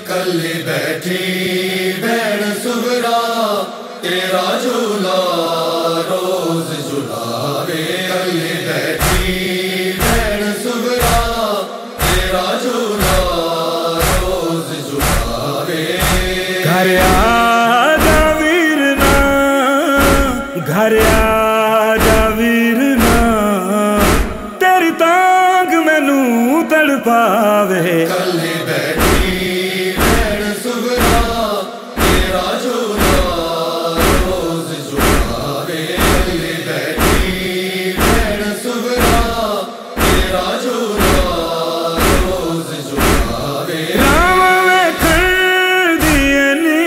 कल्ले बैठी भैन सुगरा तेरा झूला रोज झुलावे। कल्ले बैठी भैन सुगरा तेरा झूला रोज झुलावे। घर आजा वीरना, घर आजा वीरना, तेरी तांग मैनू तड़पावे। कल्ले बैठी भैन सुगरा तेरा झूला रोज झुलावे। कल्ले बैठी भैन सुगरा तेरा झूला रोज झुलावे। राम वेखण दिए नी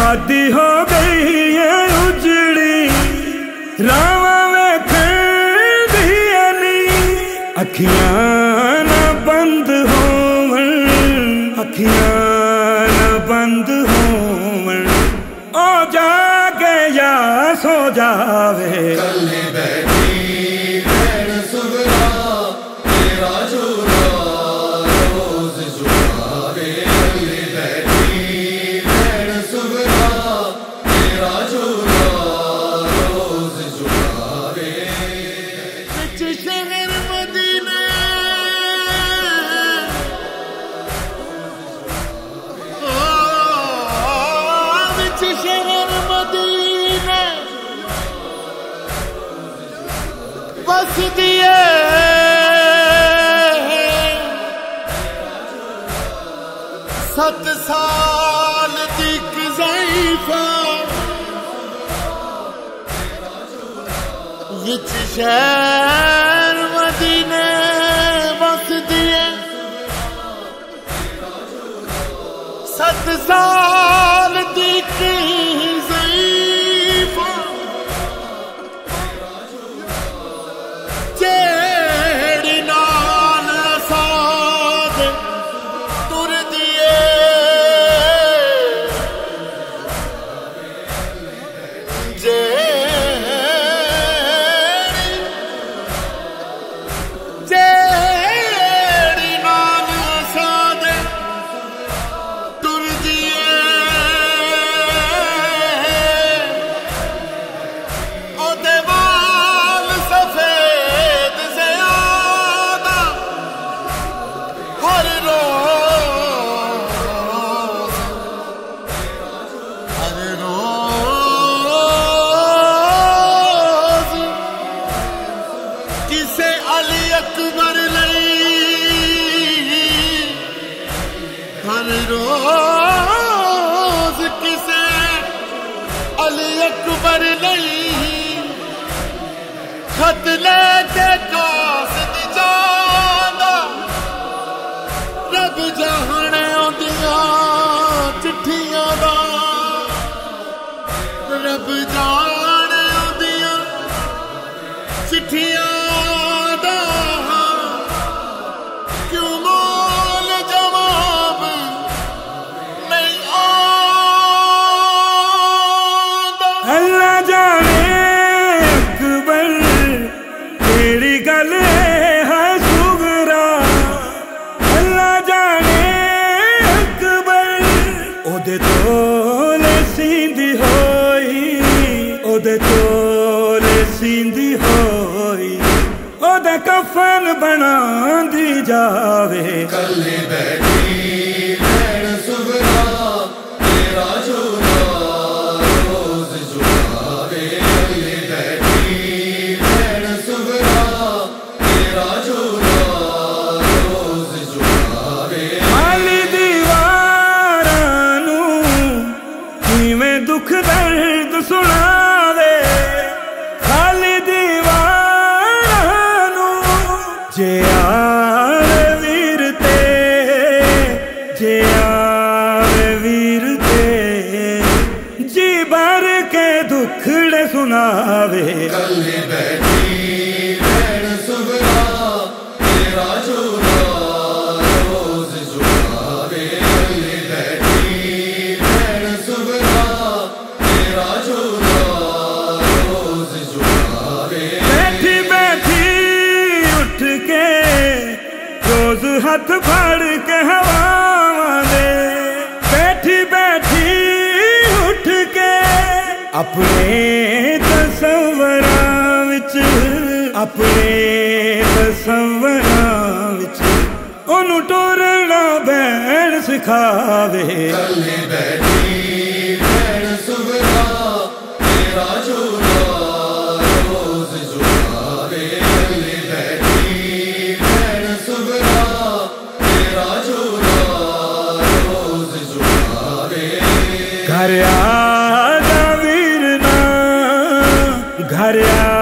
आदि हो गई है उजड़ी। राम वेखण दिए नी अखियां ना बंद होवन, अखियां ना बंद होवन, ओ जागे या सो जावे। कल्ले बैठी भैन सुगरा तेरा झूला रोज झुलावे। कल्ले बैठी भैन सुगरा तेरा झूला रोज झुलावे। शहर मदीना विच शहर मदीना बस दिए 7 साल दी ज़ईफ़ा विच शहर मदीने बस दिए 7 साल दी ज़ईफ़ा। जेड़ी नाल साद तुर दिए जेड़ी नाल साद तुर दिए ओदे वाल सफेद ज़्यादा हर रोज किसे अली अकबर हर रोज किसे अली अकबर खत लेके कासिद जांदा। रब जाने औंदियां चिट्ठियां दा, रब जाने औंदियां चिट्ठियां दा। क्यों मोल जवाब नहीं आंदा। अल्लाह जाने अकबर केड़ी गल है सुगरा। अल्लाह जाने अकबर ओदे तोले सींदी होई, ओदे तोले सींदी होई, ओदे कफन बनांदी जावे। कल्ले बैठी भैन सुगरा तेरा झूला रोज झुलावे। कल्ले बैठी भैन सुगरा तेरा झूला रोज झुलावे। खाली दीवारां नूं किवें दुख दर्द सुनावे। खाली दीवारां नूं जे आवे वीर ते, जे आवे वीर ते, जी भर के दुखड़े सुनावे। कल्ली बैठी भैन सुबरा तेरा झूला रोज झुलावे। कल्ली बैठी भैन सुबरा तेरा झूला रोज झुलावे। बैठी बैठी उठ के रोज हाथ फाड़ के हवा दे। बैठी बैठी उठ के अपने तसव्वुरां विच ओनू टोरना बैण सिखावे। कल्ली बैठी भैन सुबरा तेरा झूला रोज झुलावे। कल्ली बैठी भैन सुबरा तेरा झूला रोज झुलावे। घर आ जा वीर ना, घर आ